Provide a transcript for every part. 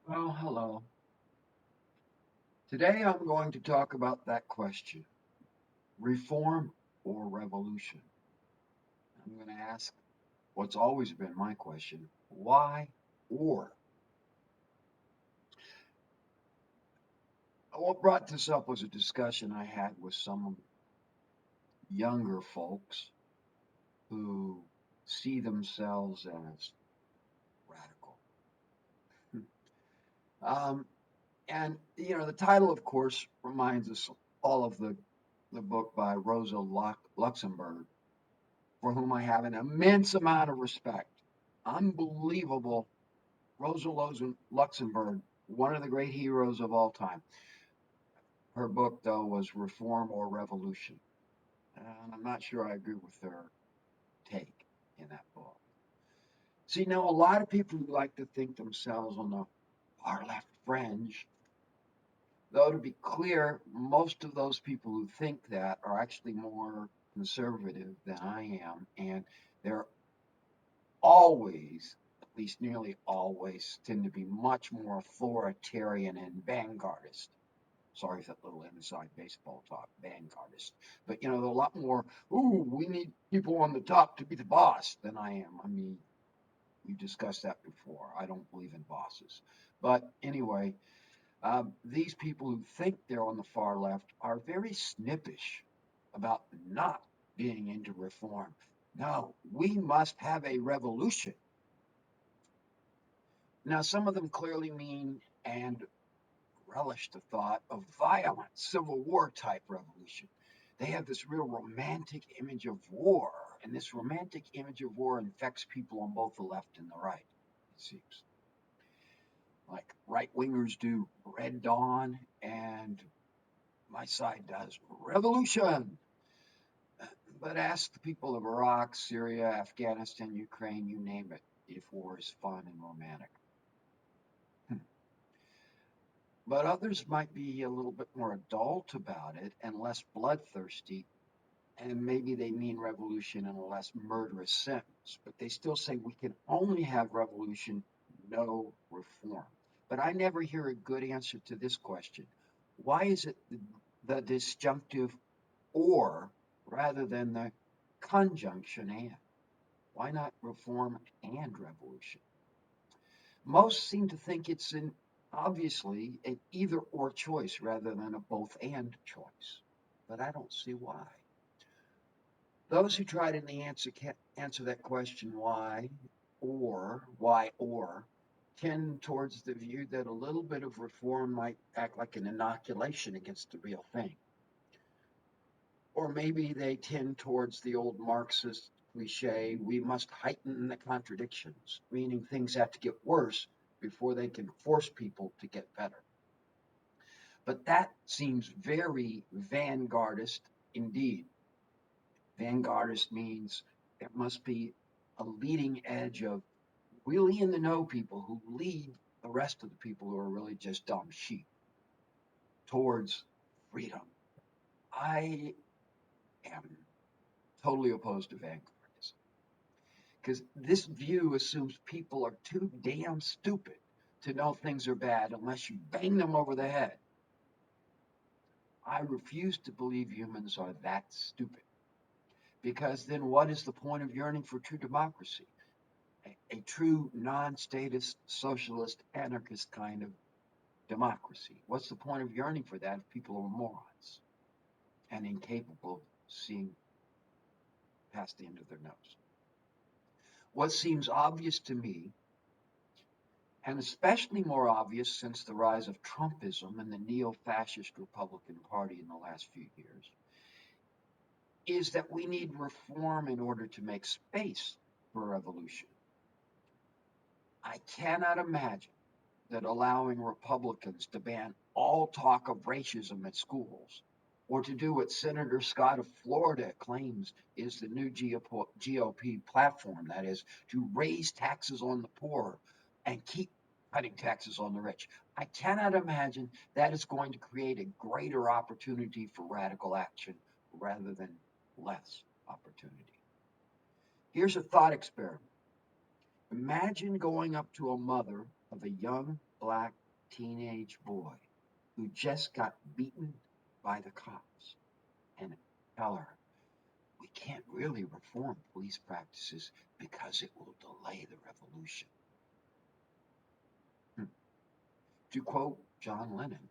Well, hello. Today I'm going to talk about that question, reform or revolution. I'm going to ask what's always been my question, why or? What brought this up was a discussion I had with some younger folks who see themselves as radical. Um, the title, of course, reminds us all of the book by Rosa Luxemburg, for whom I have an immense amount of respect. Unbelievable. Rosa Luxemburg, one of the great heroes of all time. Her book, though, was Reform or Revolution. And I'm not sure I agree with her take in that book. See, now a lot of people who like to think themselves on the far left fringe, though to be clear, most of those people who think that are actually more conservative than I am, and they're always, at least nearly always, tend to be much more authoritarian and vanguardist. Sorry for that little inside baseball talk, vanguardist. But they're a lot more, ooh, we need people on the top to be the boss than I am. I mean, we've discussed that before. I don't believe in bosses. But anyway, these people who think they're on the far left are very snippish about not being into reform. No, we must have a revolution. Now, some of them clearly mean and relish the thought of violent Civil War type revolution. They have this real romantic image of war, and this romantic image of war infects people on both the left and the right, it seems. Like right wingers do Red Dawn, and my side does revolution. But ask the people of Iraq, Syria, Afghanistan, Ukraine, you name it, if war is fun and romantic. But others might be a little bit more adult about it and less bloodthirsty, and maybe they mean revolution in a less murderous sense, but they still say we can only have revolution, no reform. But I never hear a good answer to this question. Why is it the disjunctive or rather than the conjunction and? Why not reform and revolution? Most seem to think it's obviously an either or choice rather than a both and choice. But I don't see why. Those who try to answer that question, why or, tend towards the view that a little bit of reform might act like an inoculation against the real thing. Or maybe they tend towards the old Marxist cliche, we must heighten the contradictions, meaning things have to get worse before they can force people to get better. But that seems very vanguardist indeed. Vanguardist means there must be a leading edge of really in the know people who lead the rest of the people who are really just dumb sheep towards freedom. I am totally opposed to vanguardism because this view assumes people are too damn stupid to know things are bad unless you bang them over the head. I refuse to believe humans are that stupid because then what is the point of yearning for true democracy? A true non-statist, socialist, anarchist kind of democracy. What's the point of yearning for that if people are morons and incapable of seeing past the end of their nose? What seems obvious to me, and especially more obvious since the rise of Trumpism and the neo-fascist Republican Party in the last few years, is that we need reform in order to make space for revolution. I cannot imagine that allowing Republicans to ban all talk of racism at schools, or to do what Senator Scott of Florida claims is the new GOP platform, that is, to raise taxes on the poor and keep cutting taxes on the rich. I cannot imagine that is going to create a greater opportunity for radical action rather than less opportunity. Here's a thought experiment. Imagine going up to a mother of a young black teenage boy who just got beaten by the cops and tell her, we can't really reform police practices because it will delay the revolution. To quote John Lennon,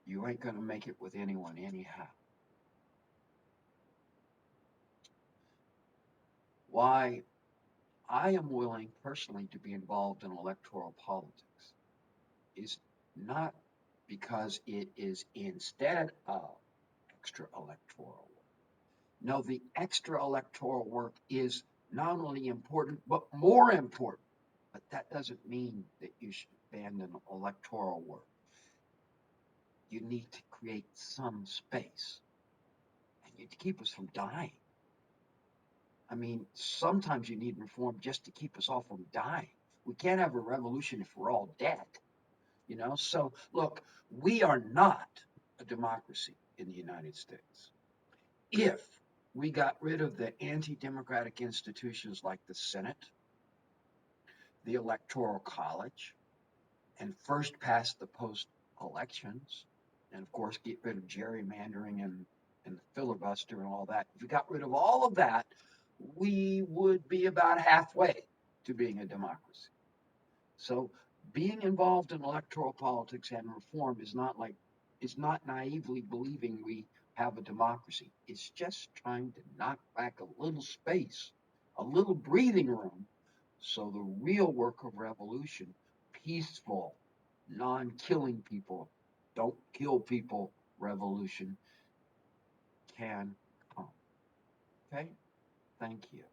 you ain't going to make it with anyone anyhow. Why I am willing personally to be involved in electoral politics is not because it is instead of extra electoral work. No, the extra electoral work is not only important, but more important. But that doesn't mean that you should abandon electoral work. You need to create some space and to keep us from dying. I mean, sometimes you need reform just to keep us all from dying. We can't have a revolution if we're all dead, you know? So, look, we are not a democracy in the United States. If we got rid of the anti democratic institutions like the Senate, the Electoral College, and first passed the post elections, and of course, get rid of gerrymandering and the filibuster and all that. If we got rid of all of that, we would be about halfway to being a democracy. So being involved in electoral politics and reform is not naively believing we have a democracy. It's just trying to knock back a little space, a little breathing room, so the real work of revolution, peaceful, non-killing people, don't kill people revolution can come. Okay? Thank you.